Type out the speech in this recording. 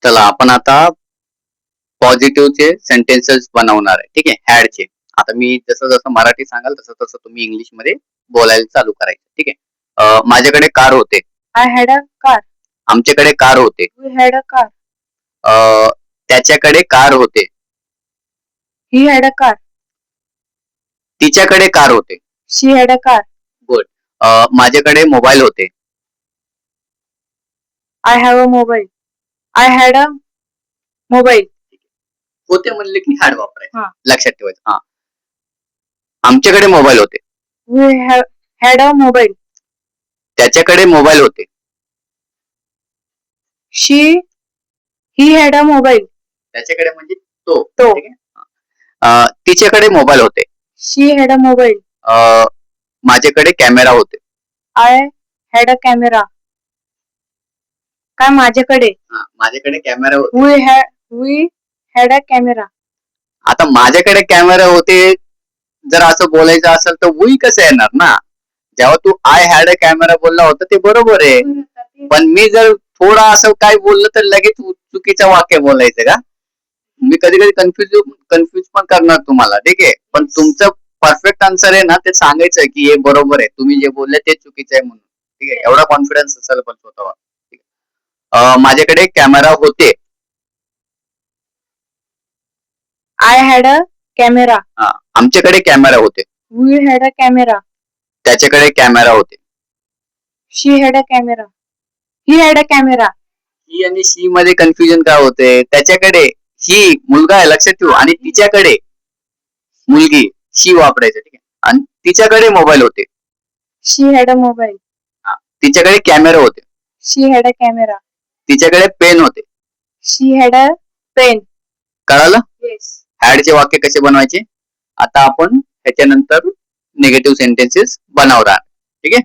चला आपण आता पॉझिटिव्हचे सेंटेन्सेस बनवणार आहे. ठीक आहे, हॅडचे. आता मी जसं जसं मराठी सांगाल तसं तसं तुम्ही इंग्लिश मध्ये बोलायला चालू करायचं. ठीक आहे. माझ्याकडे कार होते. I had a car. आमच्याकडे कार होते. We had a car. त्याच्याकडे कार होते. He had a car. तिच्याकडे कार होते. She had a car. Good. माझ्याकडे मोबाईल होते. I have a mobile. I had a mobile. होते म्हणले की हॅड वापरायचं. हा. लक्षात ठेवायचं. हा. आमच्याकडे मोबाईल होते. We had a mobile. त्याच्याकडे मोबाईल होते. He had a mobile. त्याच्याकडे म्हणजे तो. तो. ठीक आहे. तिच्याकडे मोबाईल होते. She had a mobile. माझ्याकडे कॅमेरा होते. I had a camera. काय माझ्याकडे? माझ्याकडे कॅमेरा होते. We had a camera. आता माझ्याकडे कॅमेरा होते जर असं बोलायचं असेल तर वी कसं येणार ना. जेव्हा तू आय हॅड अ कॅमेरा बोलला होता ते बरोबर आहे, पण मी जर थोडा असं काय बोललं तर लगेच चुकीचं वाक्य बोलायचं का. मी कधी कधी कन्फ्युज पण करणार तुम्हाला. ठीक आहे, पण तुमचं परफेक्ट आन्सर आहे ना ते सांगायचं की हे बरोबर आहे, तुम्ही जे बोलले ते चुकीचं आहे म्हणून. ठीक आहे, एवढा कॉन्फिडन्स असायला पण स्वतःवर. माझ्याकडे कॅमेरा होते. I had a camera. आमच्याकडे कॅमेरा होते. We had a camera. त्याच्याकडे कॅमेरा होते. She had a camera. He had a camera. ही आणि शी मध्ये कन्फ्युजन काय होते. त्याच्याकडे ही मुलगा आहे लक्षात ठेवू, आणि तिच्याकडे मुलगी शी वापरायचं. ठीक आहे, आणि तिच्याकडे मोबाईल होते. She had a mobile. तिच्याकडे कॅमेरा होते. She had a camera. तिच्याकडे पेन होते. She had a pen. कळालं. Yes. हॅडचे वाक्य कसे बनवायचे आता आपण ह्याच्यानंतर निगेटिव्ह सेंटेन्सेस बनवणार. ठीक आहे.